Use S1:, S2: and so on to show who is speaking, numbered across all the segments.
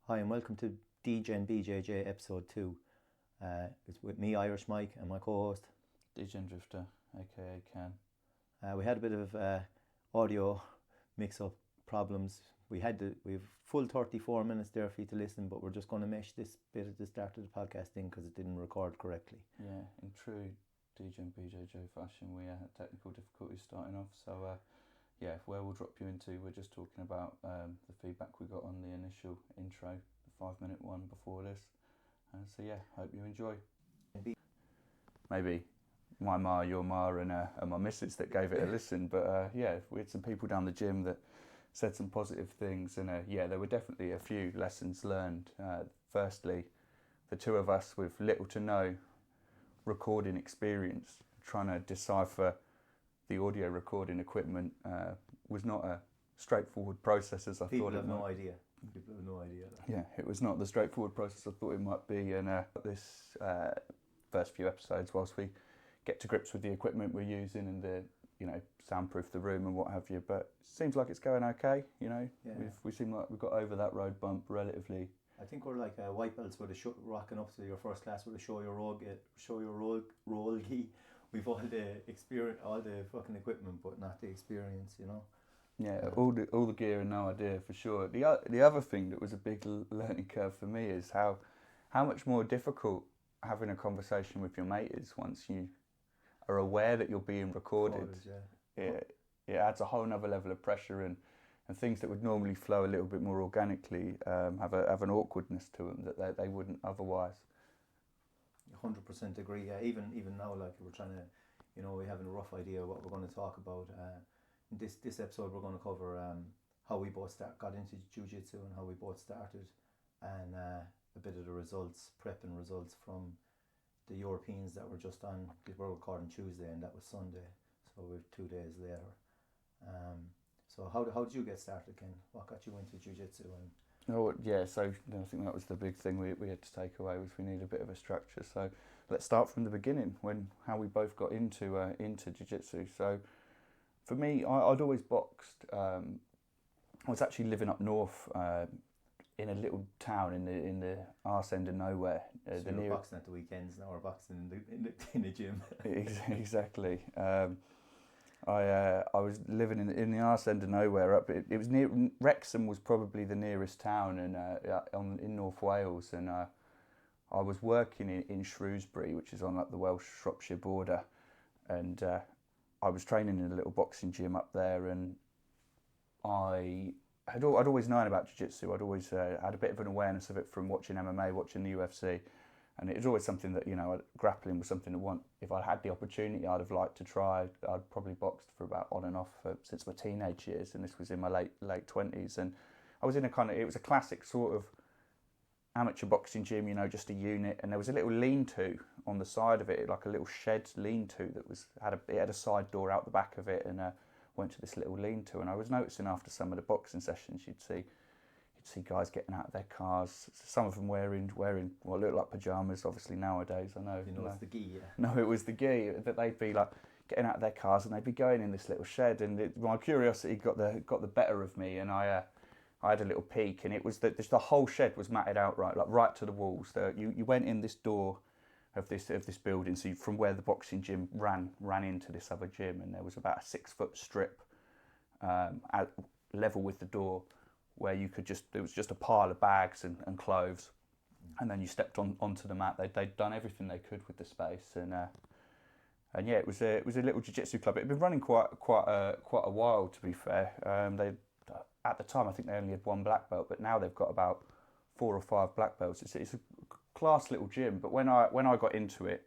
S1: Hi and welcome to DJN BJJ episode 2. It's with me, Irish Mike, and my co-host
S2: DJN Drifter, aka Ken.
S1: We had a bit of audio mix-up problems. We've full 34 minutes there for you to listen, but we're just going to mesh this bit at the start of the podcast in because it didn't record correctly.
S2: Yeah, in true DJN BJJ fashion, we had technical difficulties starting off. So where we'll drop you into, we're just talking about the feedback we got on the initial intro, the 5-minute one before this. Hope you enjoy. Maybe my ma, your ma, and my missus that gave it a listen. But we had some people down the gym that said some positive things, and there were definitely a few lessons learned. Firstly, the two of us with little to no recording experience, trying to decipher the audio recording equipment was not a straightforward process as I thought it might.
S1: People have no idea.
S2: Yeah, it was not the straightforward process I thought it might be, and this first few episodes, whilst we get to grips with the equipment we're using and the soundproof the room and what have you, but it seems like it's going okay. We seem like we've got over that road bump relatively.
S1: I think we're like white belts with rocking up to your first class with a show your roll gi. We've all the experience, all the fucking equipment, but not the experience,
S2: Yeah, all the gear and no idea for sure. The other thing that was a big learning curve for me is how much more difficult having a conversation with your mate is once you are aware that you're being recorded. It adds a whole nother level of pressure, and things that would normally flow a little bit more organically have an awkwardness to them that they wouldn't otherwise.
S1: 100% agree. Yeah, even now, like we're trying to, we have a rough idea what we're going to talk about. In this episode, we're going to cover how we both got into Jiu-Jitsu and how we both started, and a bit of the results, prep and results from the Europeans that were just on. We're recording Tuesday, and that was Sunday, so we're 2 days later. So how did you get started, Ken? What got you into Jiu-Jitsu?
S2: So I think that was the big thing we had to take away, was we need a bit of a structure. So let's start from the beginning, how we both got into Jiu-Jitsu. So for me, I'd always boxed. I was actually living up north in a little town in the arse end of nowhere.
S1: So you're boxing at the weekends now, or boxing in the gym?
S2: Exactly. I was living in the arse end of nowhere. It was near Wrexham, was probably the nearest town, and in North Wales, and I was working in Shrewsbury, which is on like the Welsh-Shropshire border, and I was training in a little boxing gym up there, and I'd always known about Jiu-Jitsu. I'd always had a bit of an awareness of it from watching MMA, watching the UFC. And it was always something that, grappling was something that if I had the opportunity, I'd have liked to try. I'd probably boxed for about on and off since my teenage years, and this was in my late 20s. And I was in it was a classic sort of amateur boxing gym, just a unit. And there was a little lean-to on the side of it, like a little shed lean-to that had a side door out the back of it, and went to this little lean-to. And I was noticing after some of the boxing sessions, you'd see guys getting out of their cars, some of them wearing what looked like pyjamas. Obviously nowadays, I know.
S1: It's the gi, yeah.
S2: No, it was the gi. That they'd be like getting out of their cars and they'd be going in this little shed. And my curiosity got the better of me, and I had a little peek, and it was that the whole shed was matted out right to the walls. You went in this door of this building, so from where the boxing gym ran into this other gym, and there was about a 6-foot strip at level with the door, where it was just a pile of bags and clothes, and then you stepped onto the mat. They'd done everything they could with the space, and it was a little jiu-jitsu club. It had been running quite a while, to be fair. At the time, I think they only had 1 black belt, but now they've got about 4 or 5 black belts. It's a class little gym. But when I got into it,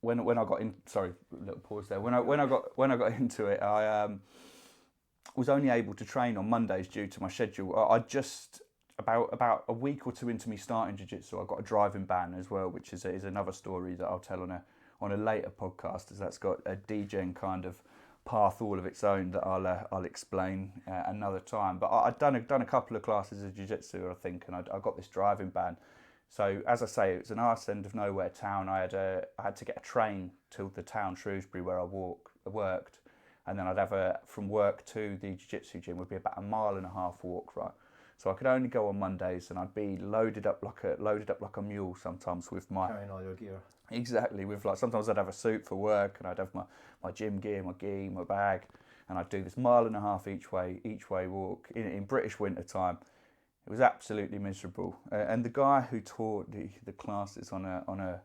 S2: When I got in, sorry, little pause there. When I got into it, I was only able to train on Mondays due to my schedule. I just about a week or 2 into me starting jiu-jitsu, I got a driving ban as well, which is another story that I'll tell on a later podcast, as that's got a DJing kind of path all of its own that I'll explain another time. But I'd done a couple of classes of jiu-jitsu, I think, and I got this driving ban. So as I say, it was an arse end of nowhere town. I had to get a train to the town Shrewsbury where I worked, and then I'd have from work to the jiu-jitsu gym would be about a 1.5 mile walk, right? So I could only go on Mondays, and I'd be loaded up like a mule sometimes with my
S1: Carrying all your gear.
S2: Exactly, with like sometimes I'd have a suit for work, and I'd have my gym gear, my gi, my bag, and I'd do this 1.5 mile each way walk in British winter time. It was absolutely miserable. And the guy who taught the classes on a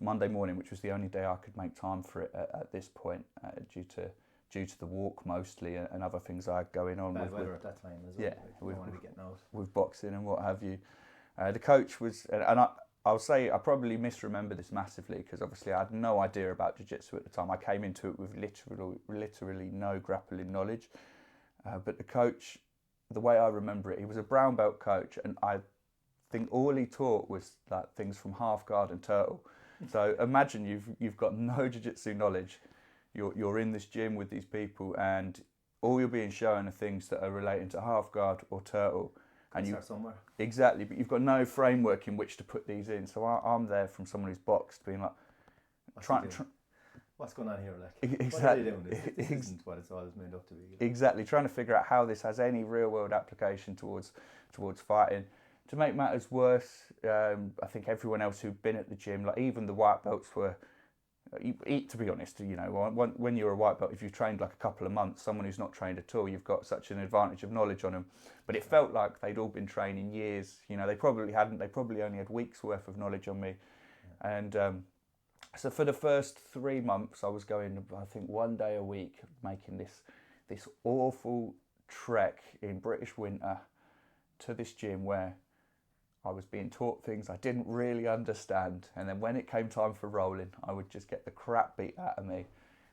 S2: Monday morning, which was the only day I could make time for it at this point, due to the walk mostly and other things I had going on.
S1: Bad weather at that time as well.
S2: Yeah,
S1: we don't want to be getting out.
S2: With boxing and what have you. The coach was, and I'll say I probably misremember this massively because obviously I had no idea about jiu-jitsu at the time. I came into it with literally no grappling knowledge. But the coach, the way I remember it, he was a brown belt coach, and I think all he taught was like things from half guard and turtle. So imagine you've got no jiu-jitsu knowledge. You're in this gym with these people, and all you're being shown are things that are relating to half guard or turtle.
S1: And you start somewhere.
S2: Exactly, but you've got no framework in which to put these in. So I'm there from someone who's boxed, being like,
S1: what's going on here? Like,
S2: exactly.
S1: What are they doing? This isn't what it's always made up to be. You know?
S2: Exactly, trying to figure out how this has any real world application towards fighting. To make matters worse, I think everyone else who'd been at the gym, like even the white belts were. To be honest, you know, when you're a white belt, if you've trained like a couple of months, someone who's not trained at all, you've got such an advantage of knowledge on them. But it felt like they'd all been training years. You know, they probably hadn't. They probably only had weeks worth of knowledge on me. Yeah. And so for the first 3 months, I was going, I think, 1 day a week, making this awful trek in British winter to this gym where I was being taught things I didn't really understand, and then when it came time for rolling, I would just get the crap beat out of me.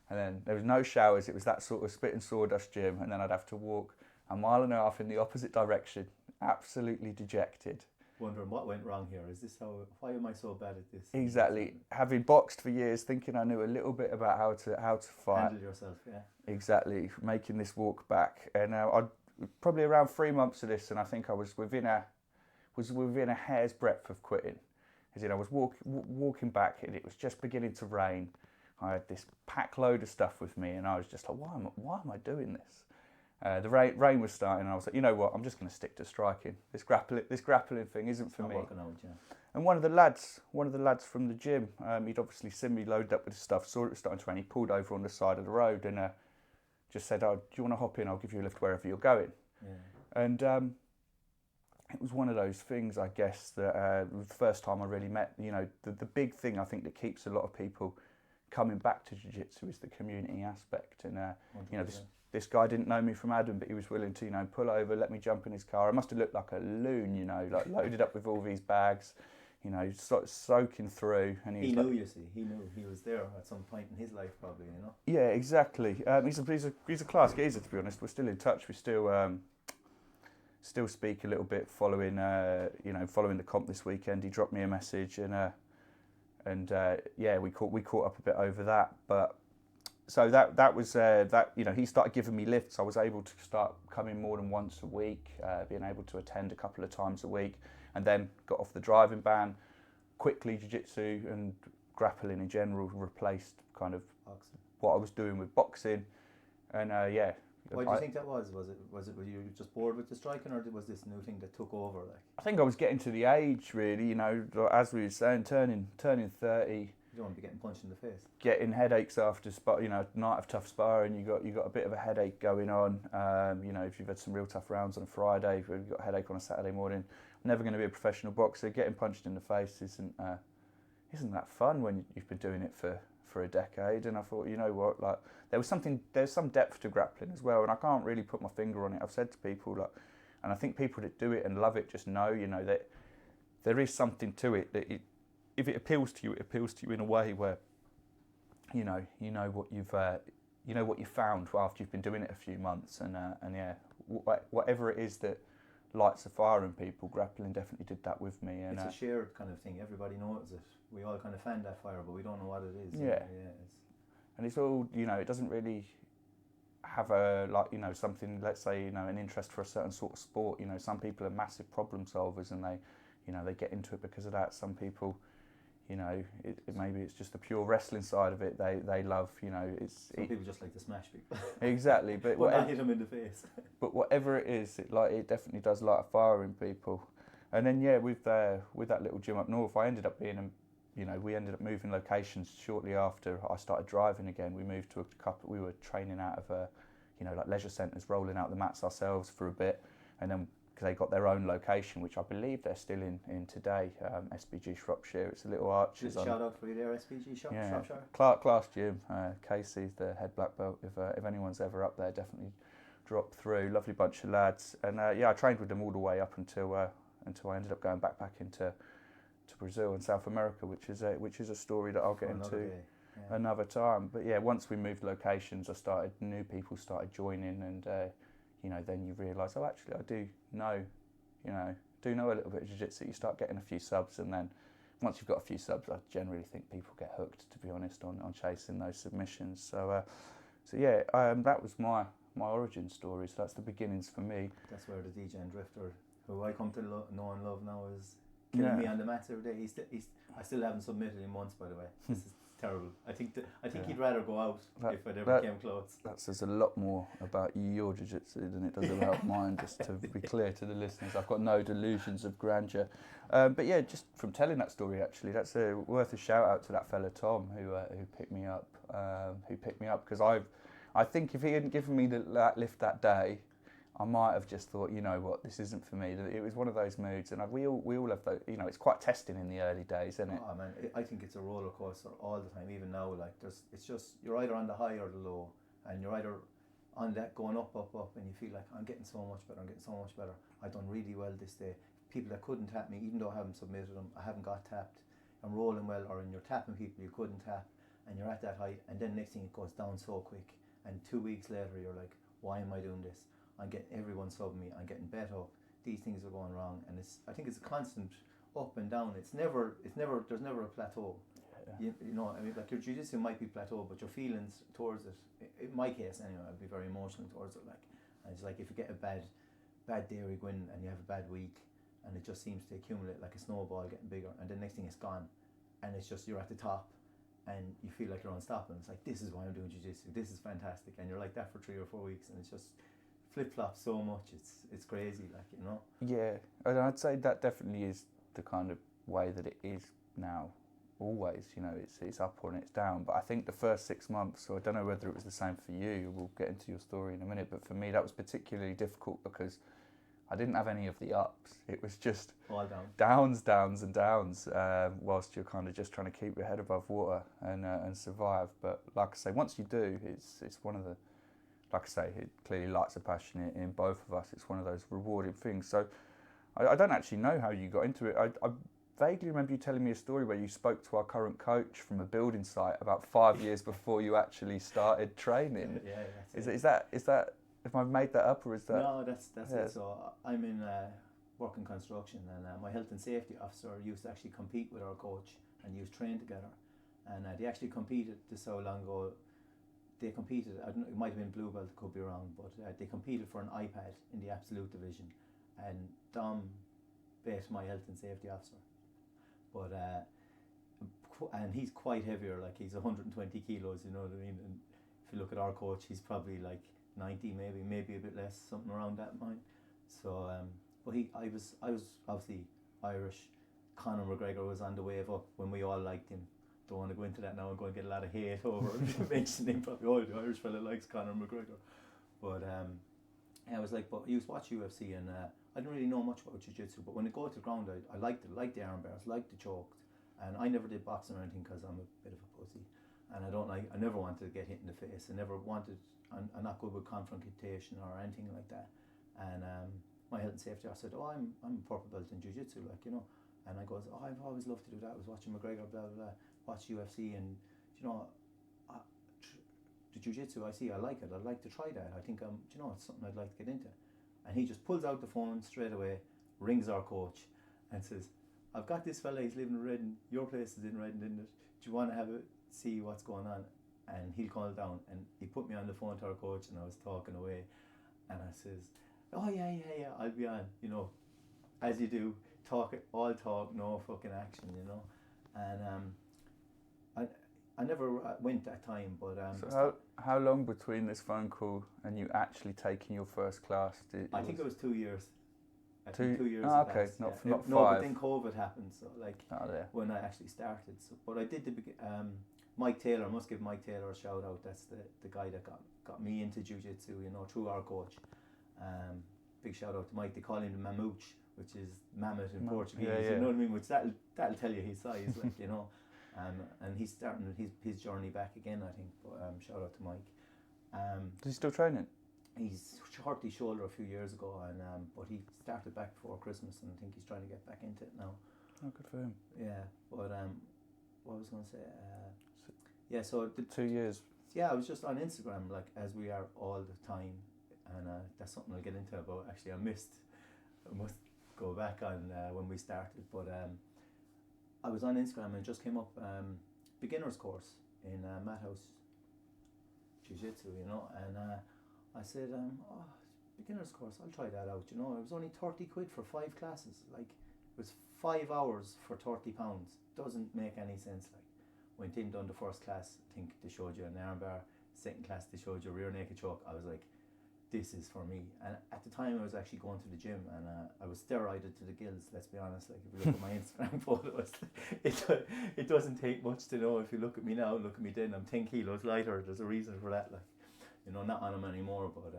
S2: And then there was no showers, it was that sort of spit and sawdust gym, and then I'd have to walk 1.5 miles in the opposite direction, absolutely dejected.
S1: Wondering what went wrong here. Is this why am I so bad at this?
S2: Exactly. Having boxed for years, thinking I knew a little bit about how to fight.
S1: Handle yourself, yeah.
S2: Exactly. Making this walk back. And I'd probably around 3 months of this, and I think I was within a hair's breadth of quitting. As in, I was walking back, and it was just beginning to rain. I had this pack load of stuff with me, and I was just like, why am I doing this? The rain was starting, and I was like, you know what? I'm just going to stick to striking. This grappling thing isn't for me.
S1: Working out, yeah.
S2: And one of the lads from the gym, he'd obviously seen me loaded up with his stuff, saw it was starting to rain. He pulled over on the side of the road and just said, "Oh, do you want to hop in? I'll give you a lift wherever you're going." Yeah. And it was one of those things, I guess, that the first time I really met, you know, the big thing I think that keeps a lot of people coming back to jiu-jitsu is the community aspect. And, you know, this guy didn't know me from Adam, but he was willing to, you know, pull over, let me jump in his car. I must have looked like a loon, you know, like loaded up with all these bags, you know, soaking through. And
S1: he knew, you see, he knew he was there at some point in his life, probably, you know.
S2: Yeah, exactly. He's a class geezer, to be honest. We're still in touch. We still speak a little bit following the comp this weekend. He dropped me a message and we caught up a bit over that. But so that was you know, he started giving me lifts. I was able to start coming more than once a week, being able to attend a couple of times a week, and then got off the driving ban. Quickly, jiu-jitsu and grappling in general replaced kind of boxing. What I was doing with boxing, and
S1: Why do you think that was? Was it were you just bored with the striking, or was this new thing that took over? Like,
S2: I think I was getting to the age, really, you know, as we were saying, turning 30.
S1: You don't want to be getting punched in the face.
S2: Getting headaches after you know, night of tough sparring. You got a bit of a headache going on. You know, if you've had some real tough rounds on a Friday, if you've got a headache on a Saturday morning, I'm never going to be a professional boxer. Getting punched in the face isn't that fun when you've been doing it for a decade. And I thought, you know what, like there's some depth to grappling as well, and I can't really put my finger on it. I've said to people, like, and I think people that do it and love it just know, you know, that there is something to it. That if it appeals to you, it appeals to you in a way where, you know what you've found after you've been doing it a few months, and whatever it is that lights a fire in people, grappling definitely did that with me. And
S1: it's a shared kind of thing. Everybody knows it. We all kind of fan that fire, but we don't know what it is.
S2: Yeah. And it's all, you know, it doesn't really have a, like, you know, something, let's say, you know, an interest for a certain sort of sport. You know, some people are massive problem solvers and they, you know, they get into it because of that. Some people, you know, maybe it's just the pure wrestling side of it. They love, you know,
S1: Some people just like to smash people.
S2: Exactly, but
S1: not hit them in the face.
S2: But whatever it is, it definitely does light a fire in people. And then with that little gym up north, I ended up being we ended up moving locations shortly after I started driving again. We moved to a couple. We were training out of like leisure centres, rolling out the mats ourselves for a bit, and then because they got their own location, which I believe they're still in today, SBG Shropshire. It's a little arches.
S1: Shout out for you there, SBG Shropshire.
S2: Class gym. Casey's the head black belt. If anyone's ever up there, definitely drop through. Lovely bunch of lads, and I trained with them all the way up until I ended up going back into Brazil and South America, which is a story that I'll get into another time. But once we moved locations, new people started joining, and then you realise, oh, actually I do know a little bit of jiu-jitsu. You start getting a few subs, and then once you've got a few subs, I generally think people get hooked, to be honest, on chasing those submissions. So that was my origin story. So that's the beginnings for me.
S1: That's where the DJ and Drifter, who I come to know and love now, is killing me on the mats every day. I still haven't submitted in months, by the way. This is terrible. I think he'd rather go out if it ever came close.
S2: That says a lot more about your jiu-jitsu than it does about mine, just to be clear to the listeners. I've got no delusions of grandeur. But just from telling that story, actually, that's worth a shout out to that fella Tom who picked me up. Because I think if he hadn't given me that lift that day, I might have just thought, you know what, this isn't for me. It was one of those moods, and we all have those. You know, it's quite testing in the early days, isn't it?
S1: Oh man, I think it's a roller coaster all the time. Even now, like it's just you're either on the high or the low, and you're either on that going up, and you feel like I'm getting so much better. I've done really well this day. People that couldn't tap me, even though I haven't submitted them, I haven't got tapped. I'm rolling well, or you're tapping people you couldn't tap, and you're at that height, and then next thing it goes down so quick, and 2 weeks later you're like, why am I doing this? I'm getting everyone subbing me. I'm getting bet up. These things are going wrong, and I think it's a constant up and down. There's never a plateau. Yeah. You know, I mean, like your jiu-jitsu might be plateau, but your feelings towards it, in my case anyway, I'd be very emotional towards it. Like, and it's like if you get a bad day or you go in and you have a bad week, and it just seems to accumulate like a snowball getting bigger, and the next thing it's gone, and it's just you're at the top, and you feel like you're unstoppable. It's like, this is why I'm doing jiu-jitsu. This is fantastic, and you're like that for 3 or 4 weeks, and it's just flip-flop so much, it's crazy, like, you know.
S2: Yeah, and I'd say that definitely is the kind of way that it is now. Always, you know, it's up or it's down. But I think the first 6 months, so I don't know whether it was the same for you. We'll get into your story in a minute. But for me, that was particularly difficult because I didn't have any of the ups. It was just
S1: all down.
S2: downs, and downs. Whilst you're kind of just trying to keep your head above water and survive. But like I say, once you do, it's one of the, like I say, it clearly lights a passion in both of us. It's one of those rewarding things. So I don't actually know how you got into it. I vaguely remember you telling me a story where you spoke to our current coach from a building site about 5 years before you actually started training.
S1: Yeah,
S2: is that if I've made that up, or is that?
S1: No, that's it. So I'm in working construction, and my health and safety officer used to actually compete with our coach, and used to train together. And they actually competed this so long ago. They competed, I don't know, it might have been blue belt, could be wrong, but they competed for an iPad in the absolute division, and Dom beat my health and safety officer. But and he's quite heavier, like he's 120 kilos, you know what I mean. And if you look at our coach, he's probably like 90, maybe a bit less, something around that mine. So, but I was obviously Irish. Conor McGregor was on the wave up when we all liked him. Don't want to go into that now and go and get a lot of hate over mentioning him. Probably, oh, the Irish fella likes Conor McGregor. But I was like, but I used to watch UFC, and I didn't really know much about jiu-jitsu. But when I go to the ground, I liked the arm bars, liked the choked, and I never did boxing or anything because I'm a bit of a pussy, and I never wanted to get hit in the face. I never wanted. I'm not good with confrontation or anything like that. And my health and safety, I said, oh, I'm a purple belt in jiu-jitsu, like, you know. And I goes, oh, I've always loved to do that. I was watching McGregor, blah blah blah. Watch UFC, and you know, the jiu-jitsu I like it. I'd like to try that. I think you know, it's something I'd like to get into. And he just pulls out the phone straight away, rings our coach, and says, I've got this fella, he's living in Redden, your place is in Redden, isn't it? Do you want to see what's going on? And he'll call down, and he put me on the phone to our coach, and I was talking away, and I says, oh yeah, I'll be on, you know, as you do, all talk, no fucking action, you know. and I never went that time, but
S2: So how long between this phone call and you actually taking your first class?
S1: I think it was 2 years. I think 2 years.
S2: Oh, okay,
S1: passed,
S2: not
S1: yeah.
S2: not
S1: No,
S2: 5.
S1: but then COVID happened, so like when I actually started. So, but I did Mike Taylor. I must give Mike Taylor a shout out. That's the guy that got me into jiu-jitsu, you know, through our coach. Big shout out to Mike. They call him the Mamouche, which is mammoth in Portuguese. You know what I mean? Which that'll tell you his size, like, you know. And he's starting his journey back again, I think. But shout out to Mike.
S2: Is he still training?
S1: He's hurt his shoulder a few years ago, and but he started back before Christmas, and I think he's trying to get back into it now.
S2: Oh, good for him.
S1: Yeah, but what I was going to say, yeah, so
S2: 2 years.
S1: Yeah, I was just on Instagram, like, as we are all the time, and that's something I'll get into about. Actually, I must go back on when we started, but I was on Instagram and it just came up beginner's course in Madhouse Jiu-Jitsu, you know, and I said, beginner's course, I'll try that out, you know. It was only 30 quid for 5 classes, like, it was 5 hours for £30. Doesn't make any sense, like. Went in, done the first class, I think they showed you an armbar. Second class, they showed you a rear naked choke. I was like, this is for me. And at the time I was actually going to the gym, and I was steroided to the gills, let's be honest. Like, if you look at my Instagram photos, it doesn't take much to know. If you look at me now, look at me then, I'm 10 kilos lighter. There's a reason for that, like, you know, not on them anymore, but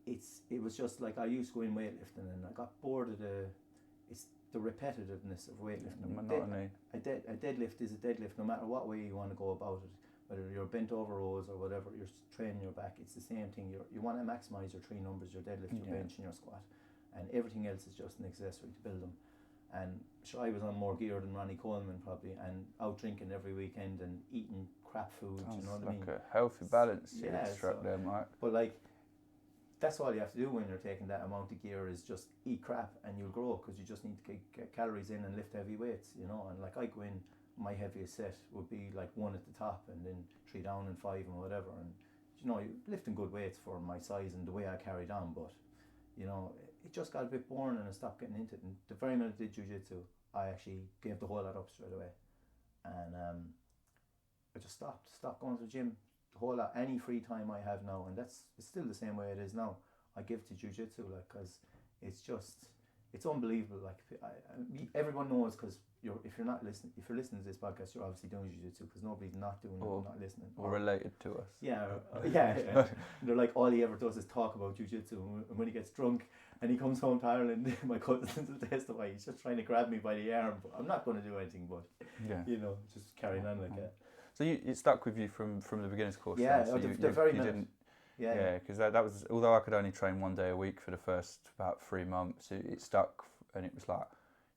S1: it was just like, I used to go in weightlifting, and I got bored of the repetitiveness of weightlifting. A deadlift is a deadlift, no matter what way you want to go about it. Whether you're bent over rows or whatever, you're training your back, it's the same thing. You want to maximise your 3 numbers, your deadlift, your bench and your squat, and everything else is just an accessory to build them. And sure, I was on more gear than Ronnie Coleman probably, and out drinking every weekend and eating crap food, you know what I mean?
S2: Like a healthy balance you
S1: yeah,
S2: struck there, Mike.
S1: But like, that's all you have to do when you're taking that amount of gear, is just eat crap and you'll grow, because you just need to get calories in and lift heavy weights, you know. And like, I go in, my heaviest set would be like 1 at the top, and then 3 down and 5 and whatever. And you know, lifting good weights for my size and the way I carried on, but you know, it just got a bit boring and I stopped getting into it. And the very minute I did jiu-jitsu, I actually gave the whole lot up straight away, and I just stopped going to the gym. The whole lot, any free time I have now, and it's still the same way it is now, I give to jiu-jitsu, like, because it's unbelievable. Like, everyone knows, because if you're listening to this podcast, you're obviously doing jiu-jitsu, because nobody's not doing it, not listening,
S2: or related to us.
S1: Yeah. They're like, all he ever does is talk about jiu-jitsu, and when he gets drunk and he comes home to Ireland, my cousins will testify, he's just trying to grab me by the arm, but I'm not going to do anything, but you know, just carrying on like that.
S2: So it stuck with you from the beginner's course?
S1: Yeah,
S2: so
S1: the very minute.
S2: Yeah, because that was, although I could only train 1 day a week for the first about 3 months, it stuck, and it was like,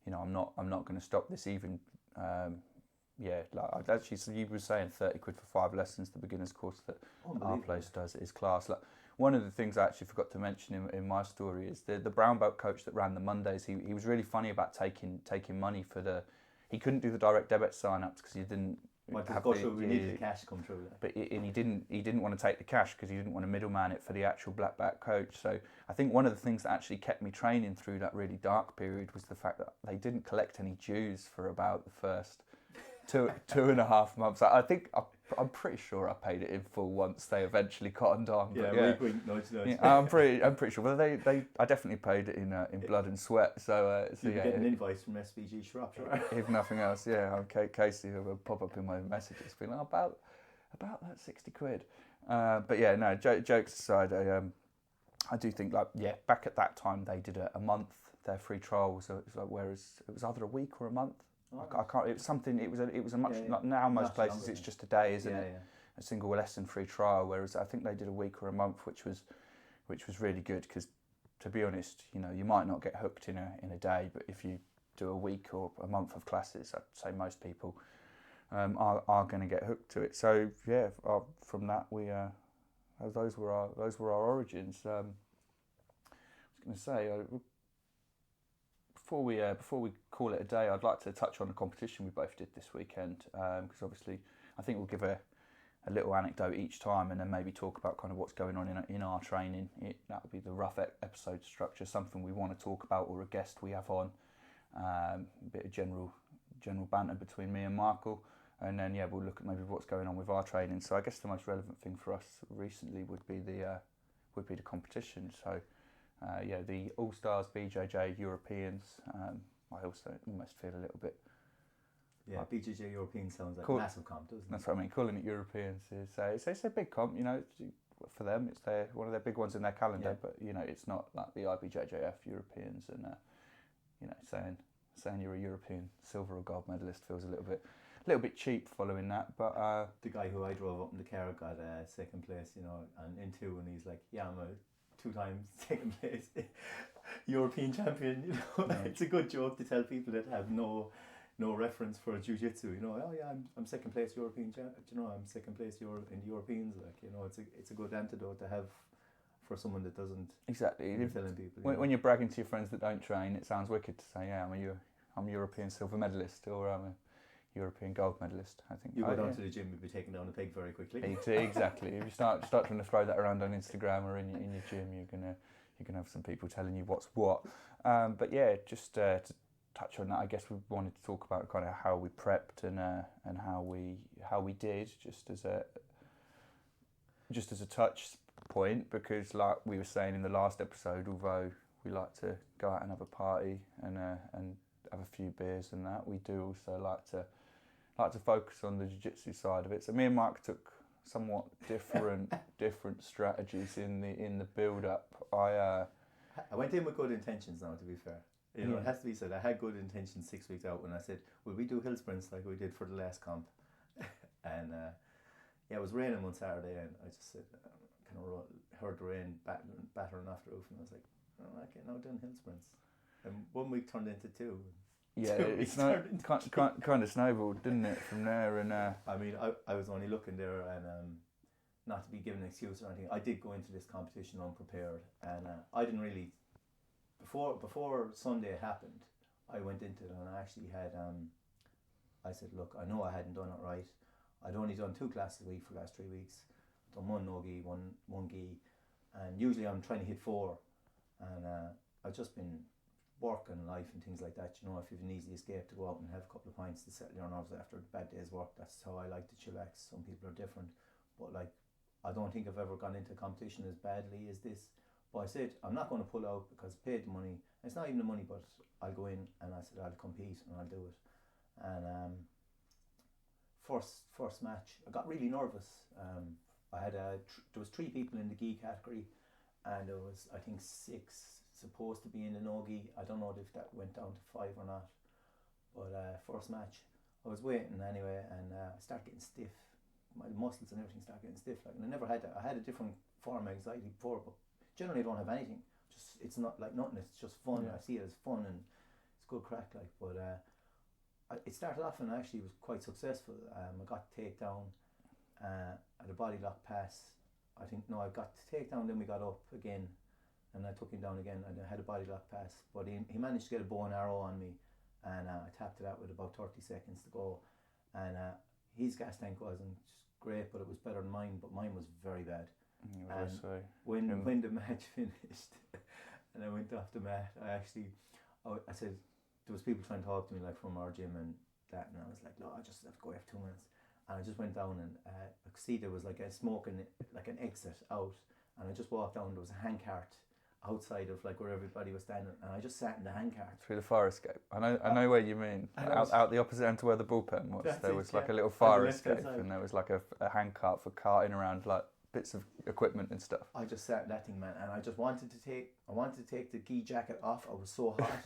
S2: you know, I'm not going to stop this even. Like, actually, so you were saying 30 quid for 5 lessons. The beginner's course that our place does is class. Like, one of the things I actually forgot to mention in my story is the brown belt coach that ran the Mondays. He was really funny about taking money for he couldn't do the direct debit sign-ups because he didn't.
S1: We needed the cash to come through.
S2: But he didn't want to take the cash because he didn't want to middleman it for the actual black belt coach. So I think one of the things that actually kept me training through that really dark period was the fact that they didn't collect any dues for about the first 2.5 months. I'm pretty sure I paid it in full once they eventually cottoned on.
S1: Yeah, wink, nudge.
S2: Yeah, I'm pretty sure. Well, I definitely paid it in blood and sweat. So
S1: you get an invoice from SBG Shropshire.
S2: If nothing else, yeah. Casey will pop up in my messages, being like, about that 60 quid. But yeah, no. Jokes aside, I do think, like, back at that time they did a month. Their free trial was like, whereas it was either a week or a month. I can't. It was something. It was a much. Like now, most places longer, it's just a day, isn't it? Yeah. A single lesson free trial. Whereas I think they did a week or a month, which was really good. Because to be honest, you know, you might not get hooked in a day, but if you do a week or a month of classes, I'd say most people are going to get hooked to it. So yeah, from that those were our origins. I was going to say. Before we call it a day, I'd like to touch on the competition we both did this weekend, because obviously I think we'll give a little anecdote each time, and then maybe talk about kind of what's going on in our training. That would be the rough episode structure, something we want to talk about or a guest we have on, a bit of general general banter between me and Michael, and then we'll look at maybe what's going on with our training. So I guess the most relevant thing for us recently would be the competition. So the All Stars BJJ Europeans. I also almost feel a little bit.
S1: Yeah, BJJ Europeans sounds like a massive comp, doesn't it?
S2: That's what I mean. Calling it Europeans is it's a big comp. For them, it's one of their big ones in their calendar. But it's not like the IBJJF Europeans, and saying you're a European silver or gold medalist feels a little bit cheap following that. But
S1: the guy who I drove up in the car got second place, and in two, and he's like, yeah, I'm a 2-time second place European champion. It's a good joke to tell people that have no reference for jiu-jitsu. Oh yeah, I'm second place European I'm second place in the Europeans. It's a good antidote to have for someone that doesn't.
S2: Exactly.
S1: Telling people.
S2: When you're bragging to your friends that don't train, it sounds wicked to say, yeah, I'm a European silver medalist, or I'm a European gold medalist. I think
S1: you go down to the gym, you'll be taking down a peg very quickly.
S2: Exactly. If you start trying to throw that around on Instagram or in your gym, you're gonna have some people telling you what's what. But yeah, just to touch on that, I guess we wanted to talk about kind of how we prepped and how we did, just as a touch point, because like we were saying in the last episode, although we like to go out and have a party and have a few beers and that, we do also like to focus on the jiu-jitsu side of it. So me and Mike took somewhat different strategies in the build up. I
S1: went in with good intentions now, to be fair. It has to be said, I had good intentions 6 weeks out when I said, will we do hill sprints like we did for the last comp? And it was raining one Saturday, and I just said, kind of heard the rain battering off the roof, and I was like, oh, okay, now doing hill sprints. And 1 week turned into 2.
S2: Yeah, it's kind of snowballed, didn't it, from there? And
S1: I mean, I was only looking there, and not to be given an excuse or anything, I did go into this competition unprepared, and I didn't really. Before Sunday happened, I went into it and I actually had. I said, look, I know I hadn't done it right. I'd only done 2 classes a week for the last 3 weeks. Done 1 no-gi, one gi, and usually I'm trying to hit 4, and I've just been work and life and things like that. If you've an easy escape to go out and have a couple of pints to settle your nerves after a bad day's work, that's how I like to chillax. Some people are different, but I don't think I've ever gone into a competition as badly as this. But I said, I'm not going to pull out because I paid the money. It's not even the money, but I'll go in, and I said I'll compete and I'll do it. And first match, I got really nervous. I had there was 3 people in the gi category, and there was, I think, 6 supposed to be in the no-gi. I don't know if that went down to 5 or not. But first match, I was waiting anyway, and I started getting stiff. My muscles and everything started getting stiff. And I never had that. I had a different form of anxiety before, but generally I don't have anything. It's not like nothing. It's just fun. Yeah. I see it as fun, and it's good crack. But it started off and actually was quite successful. I got takedown at a body lock pass. I got takedown. Then we got up again, and I took him down again, and I had a body lock pass. But he managed to get a bow and arrow on me, and I tapped it out with about 30 seconds to go. And his gas tank wasn't great, but it was better than mine. But mine was very bad. And when the match finished and I went off the mat, I said, there was people trying to talk to me from our gym and that, and I was like, no, I just have to go after 2 minutes. And I just went down, and I could see there was like a smoking, like an exit out, and I just walked down. There was a hand cart outside of where everybody was standing, and I just sat in the hand cart.
S2: Through the fire escape. I know where you mean. Out the opposite end to where the bullpen was. There was a little fire escape, and there was a hand cart for carting around bits of equipment and stuff.
S1: I just sat in that thing, man, and I just wanted to take the gi jacket off. I was so hot,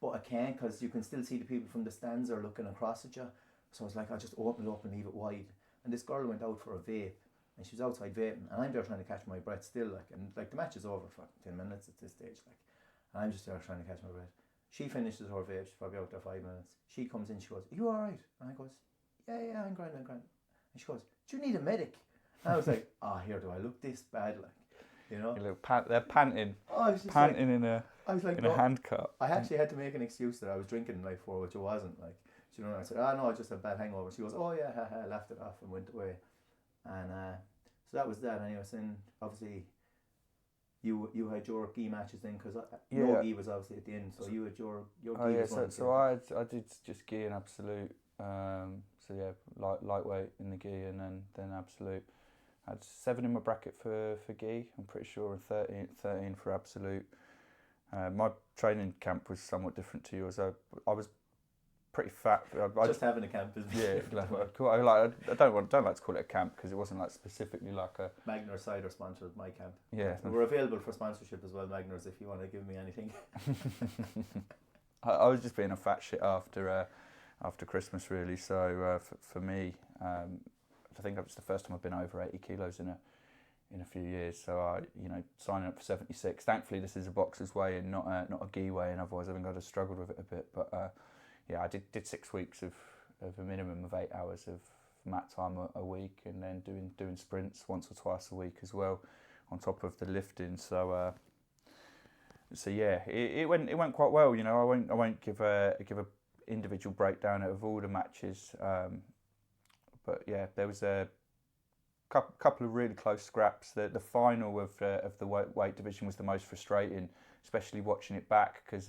S1: but I can't, because you can still see the people from the stands are looking across at you. So I was like, I'll just open it up and leave it wide. And this girl went out for a vape, and she was outside vaping, and I'm there trying to catch my breath still, and the match is over for 10 minutes at this stage, and I'm just there trying to catch my breath. She finishes her vape. She's probably out there 5 minutes. She comes in. She goes, "Are you all right?" And I goes, "Yeah, I'm grand." And she goes, "Do you need a medic?" And I was like, here, do I look this bad?
S2: They're panting.
S1: I was just
S2: panting in a hand cart.
S1: I actually had to make an excuse that I was drinking the night before, which I wasn't. I said, no, I just had a bad hangover. She goes, oh yeah, I laughed it off and went away. And so that was that. Anyway, then obviously you had your gi matches then, because
S2: Yeah.
S1: no gi was obviously at the end, so you had your gi
S2: Oh yeah,
S1: was one.
S2: so I did just gi and absolute. So yeah, lightweight in the gi and then absolute. I had 7 in my bracket for gi, I'm pretty sure, and 13 for absolute. My training camp was somewhat different to yours. I was pretty fat.
S1: Just having a camp is
S2: yeah. I don't like to call it a camp because it wasn't like specifically like a.
S1: Magnar Cider sponsored my camp.
S2: Yeah,
S1: we're available for sponsorship as well, Magners, if you want to give me anything.
S2: I was just being a fat shit after Christmas, really. So for me, I think it's the first time I've been over 80 kilos in a few years. So I, signing up for 76. Thankfully, this is a boxer's weigh and not a gi weigh, and otherwise I think I'd have struggled with it a bit. But yeah, I did 6 weeks of a minimum of 8 hours of mat time a week, and then doing sprints once or twice a week as well, on top of the lifting. So yeah, it went quite well. I won't give a individual breakdown of all the matches. But yeah, there was a couple of really close scraps. The final of the weight division was the most frustrating, especially watching it back, because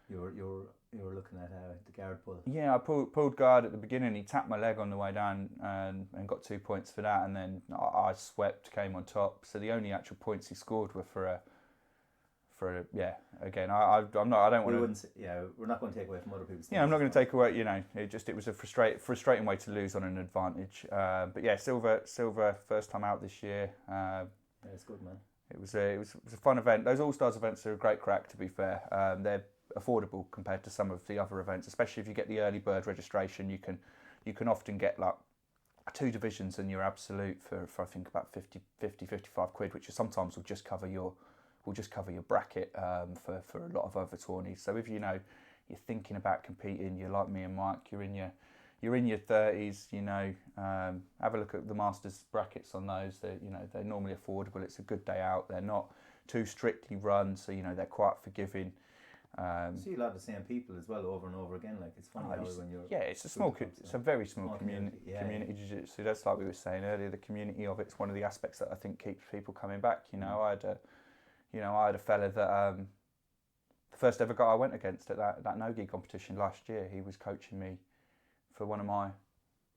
S1: you were looking at the guard pull.
S2: Yeah, I pulled guard at the beginning. He tapped my leg on the way down and got 2 points for that, and then I swept, came on top. So the only actual points he scored were for a again, I'm not. I don't want to.
S1: Yeah, we're not going to take away from other people's.
S2: Yeah, I'm not going to take away. It was a frustrating way to lose on an advantage. But yeah, silver, first time out this year.
S1: Yeah, it's good, man.
S2: It was a fun event. Those All Stars events are a great crack, to be fair. They're affordable compared to some of the other events, especially if you get the early bird registration. You can often get like 2 divisions and you're absolute for I think about 50, 55 quid, which sometimes will just cover your bracket for a lot of other tourneys. So if you're thinking about competing, you're like me and Mike, you're in your 30s, have a look at the Masters brackets on those. They're normally affordable. It's a good day out. They're not too strictly run, so they're quite forgiving.
S1: You see a lot of the same people as well over and over again. Like, it's funny how when you're
S2: it's a very small community.
S1: Yeah,
S2: community jiu-jitsu. That's like we were saying earlier. The community of it's one of the aspects that I think keeps people coming back. I had a fella that the first ever guy I went against at that no-gi competition last year. He was coaching me for one of my,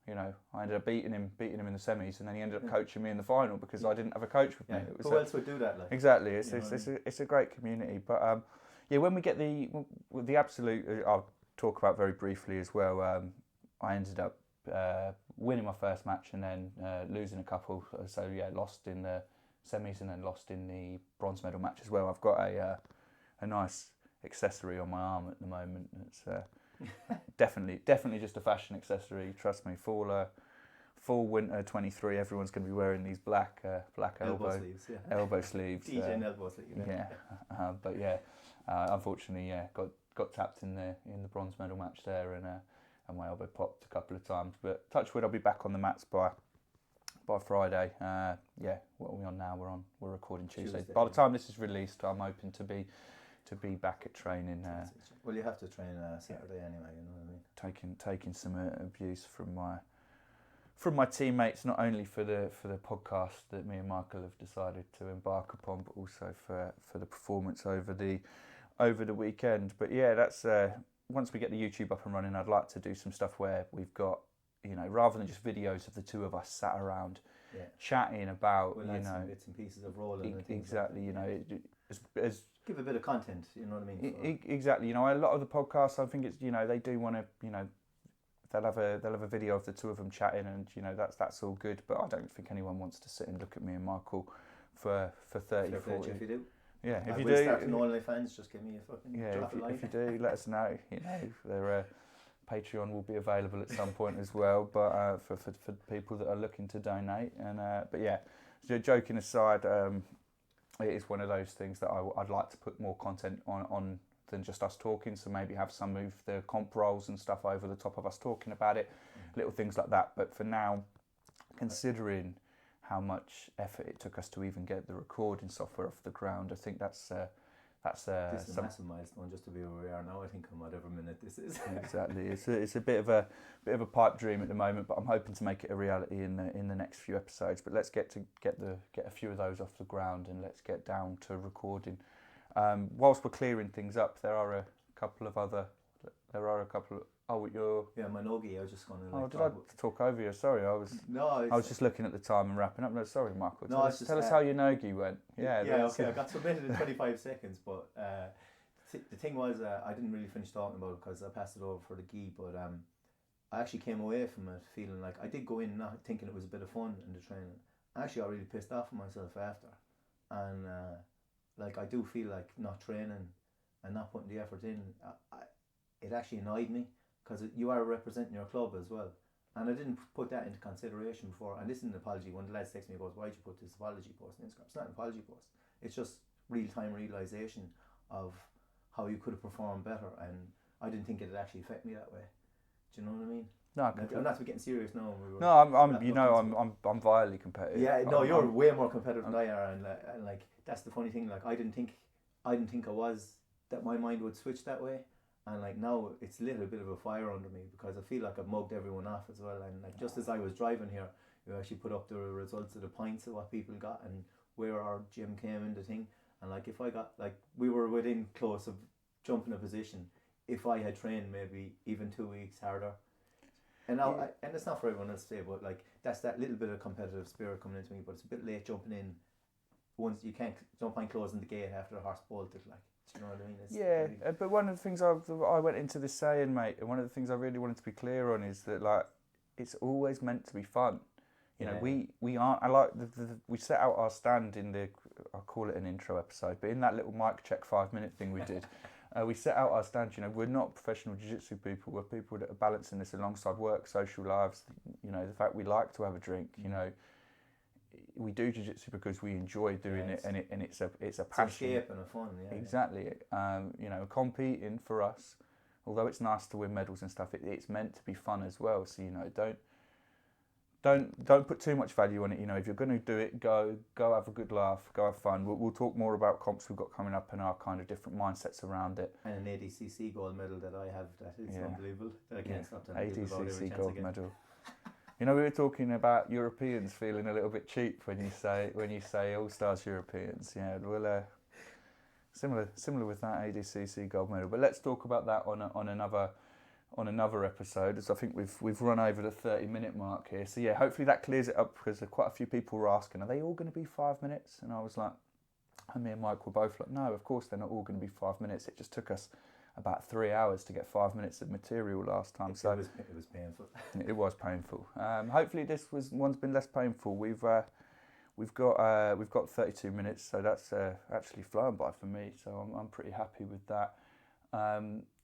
S2: I ended up beating him in the semis, and then he ended up coaching me in the final because I didn't have a coach with me.
S1: Who else would do that? Like?
S2: Exactly. It's a great community, but yeah, when we get the absolute, I'll talk about very briefly as well. I ended up winning my first match and then losing a couple. So yeah, lost in the semis and then lost in the bronze medal match as well. I've got a nice accessory on my arm at the moment. It's definitely just a fashion accessory. Trust me. Fall winter 23. Everyone's going to be wearing these black elbow
S1: sleeves. Yeah.
S2: Elbow sleeves.
S1: DJ elbow sleeves.
S2: Yeah. But yeah, unfortunately, got tapped in the bronze medal match there, and my elbow popped a couple of times. But touch wood, I'll be back on the mats by Friday. What are we on now? We're recording Tuesday. By the time this is released, I'm hoping to be back at training.
S1: Well, you have to train Saturday anyway. You know what I mean.
S2: Taking some abuse from my teammates, not only for the podcast that me and Michael have decided to embark upon, but also for the performance over the weekend. But yeah, that's once we get the YouTube up and running, I'd like to do some stuff where we've got, rather than just videos of the two of us sat around chatting about,
S1: some bits and pieces of rolling and things.
S2: Exactly, as
S1: give a bit of content, you know what I mean?
S2: Exactly, a lot of the podcasts, I think it's, they do want to, they'll have a video of the two of them chatting, and that's all good. But I don't think anyone wants to sit and look at me and Michael for 30, 40.
S1: If you do,
S2: yeah, if you
S1: do,
S2: start
S1: an OnlyFans, just give me a fucking drop a line.
S2: If you do, let us know. Their Patreon will be available at some point as well. But for people that are looking to donate, and but yeah, so joking aside, it is one of those things that I'd like to put more content on than just us talking, so maybe have some of the comp rolls and stuff over the top of us talking about it, little things like that. But for now, considering how much effort it took us to even get the recording software off the ground, I think that's that's
S1: This is a massive milestone just to be where we are now. I think on whatever minute this is.
S2: Exactly. It's a bit of a pipe dream at the moment, but I'm hoping to make it a reality in the next few episodes. But let's get a few of those off the ground, and let's get down to recording. Whilst we're clearing things up, there are a couple of. Oh, you're.
S1: Yeah, my nogi. I was just going to.
S2: Oh, did I talk over you? Sorry, I was.
S1: No,
S2: I was just looking at the time and wrapping up. No, sorry, Michael.
S1: No,
S2: tell us how your nogi went.
S1: Yeah, okay. I got submitted in 25 seconds, but the thing was, I didn't really finish talking about it because I passed it over for the gi. But I actually came away from it feeling like I did go in not thinking it was a bit of fun in the training. I actually got really pissed off at myself after, and like I do feel like not training and not putting the effort in. It actually annoyed me because you are representing your club as well, and I didn't put that into consideration before. And this is an apology. When the lads text me, goes, "Why'd you put this apology post on Instagram?" It's not an apology post. It's just real-time realization of how you could have performed better, and I didn't think it'd actually affect me that way. Do you know what I mean?
S2: No,
S1: I'm not to be getting serious now.
S2: I'm vilely competitive.
S1: Yeah, no, you're way more competitive than I are, and like that's the funny thing. Like I didn't think I was that my mind would switch that way, and like now it's a little bit of a fire under me because I feel like I've mugged everyone off as well. And like just as I was driving here, you actually put up the results of the points of what people got and where our gym came in the thing. And like if I got like we were within close of jumping a position, if I had trained maybe even 2 weeks harder. And now, and it's not for everyone else to say, but like that's that little bit of competitive spirit coming into me. But it's a bit late jumping in. Once you can't jump on closing the gate after the horse bolted, like, do you know what I mean?
S2: But one of the things I went into this saying, mate, and one of the things I really wanted to be clear on is that like it's always meant to be fun. You know, we aren't. I like we set out our stand in the. I'll call it an intro episode, but in that little mic check 5-minute thing we did. We set out our stand, you know, we're not professional jiu-jitsu people, we're people that are balancing this alongside work, social lives, you know, the fact we like to have a drink, you know, we do jiu-jitsu because we enjoy doing it, and it's a passion.
S1: It's escape and a fun,
S2: Exactly. You know, competing for us, although it's nice to win medals and stuff, it's meant to be fun as well, so, you know, don't put too much value on it. You know, if you're going to do it, go have a good laugh, go have fun. We'll talk more about comps we've got coming up and our kind of different mindsets around it.
S1: And an ADCC gold medal that I have, that is unbelievable. That I can't stop telling people about every
S2: ADCC
S1: chance
S2: gold
S1: I get.
S2: medal. You know, we were talking about Europeans feeling a little bit cheap when you say All Stars Europeans. Yeah, well, similar with that ADCC gold medal. But let's talk about that on another episode, as I think we've run over the 30-minute mark here. So yeah, hopefully that clears it up, because quite a few people were asking, are they all going to be 5 minutes? And I was like, and me and Mike were both like, no, of course they're not all going to be 5 minutes. It just took us about 3 hours to get 5 minutes of material last time. So
S1: it was painful.
S2: It was painful. Hopefully one's been less painful. We've got 32 minutes, so that's actually flown by for me. So I'm pretty happy with that.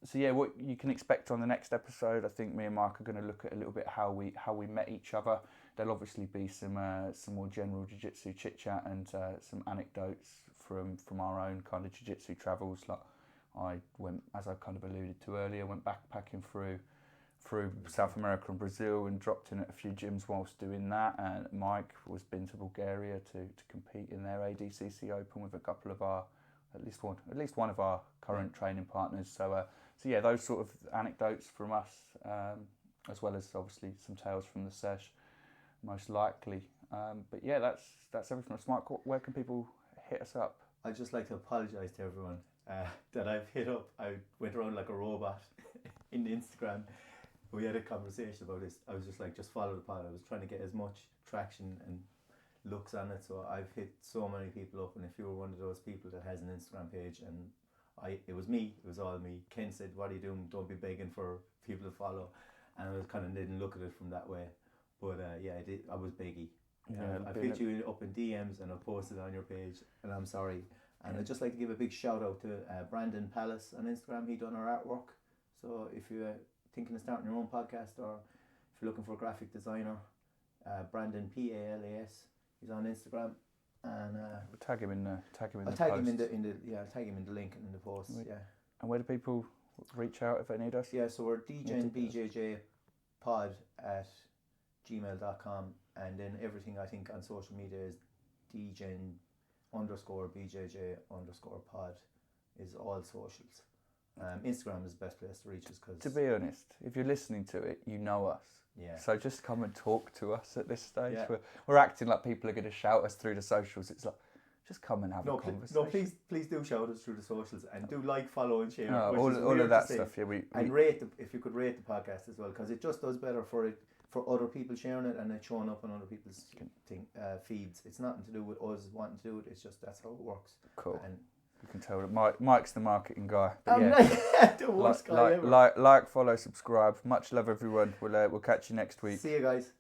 S2: So yeah, what you can expect on the next episode, I think me and Mark are going to look at a little bit how we met each other. There'll obviously be some more general jiu-jitsu chit-chat and some anecdotes from our own kind of jiu-jitsu travels. Like I went, as I kind of alluded to earlier, went backpacking through South America and Brazil and dropped in at a few gyms whilst doing that. And Mike was been to Bulgaria to compete in their ADCC Open with a couple of our at least one of our current training partners. So yeah, those sort of anecdotes from us, as well as obviously some tales from the sesh, most likely. But yeah, that's everything from us. Mike, where can people hit us up?
S1: I'd just like to apologise to everyone that I've hit up. I went around like a robot in Instagram. We had a conversation about this. I was just follow the pod. I was trying to get as much traction and looks on it, so I've hit so many people up. And if you were one of those people that has an Instagram page, and it was all me. Ken said, "What are you doing? Don't be begging for people to follow." And I was kind of didn't look at it from that way. But yeah, I was beggy. Yeah, I've hit you up in DMs and I've posted on your page, and I'm sorry. And I'd just like to give a big shout out to Brandon Palace on Instagram. He done our artwork. So if you're thinking of starting your own podcast, or if you're looking for a graphic designer, Brandon Palas, he's on Instagram, and
S2: we'll tag him in the
S1: tag him in the link and in the post. Yeah.
S2: And where do people reach out if they need us?
S1: Yeah, so we're DJBJJ pod at gmail.com, and then everything I think on social media is DJN_BJJ_pod. is all socials. Instagram is the best place to reach us because,
S2: To be honest, if you're listening to it, you know us.
S1: yeah,
S2: So just come and talk to us at this stage.
S1: Yeah.
S2: We're acting like people are going to shout us through the socials. It's like, just come and have a conversation.
S1: please do shout us through the socials and do like, follow, and share.
S2: No,
S1: which is
S2: all
S1: weird
S2: of that
S1: to say.
S2: stuff. Yeah,
S1: And rate if you could rate the podcast as well, because it just does better for other people sharing it and it showing up on other people's feeds. It's nothing to do with us wanting to do it. It's just that's how it works.
S2: Cool.
S1: And
S2: you can tell that Mike's the marketing guy. But
S1: I'm
S2: yeah,
S1: the worst guy ever.
S2: like, follow, subscribe. Much love, everyone. We'll catch you next week.
S1: See you guys.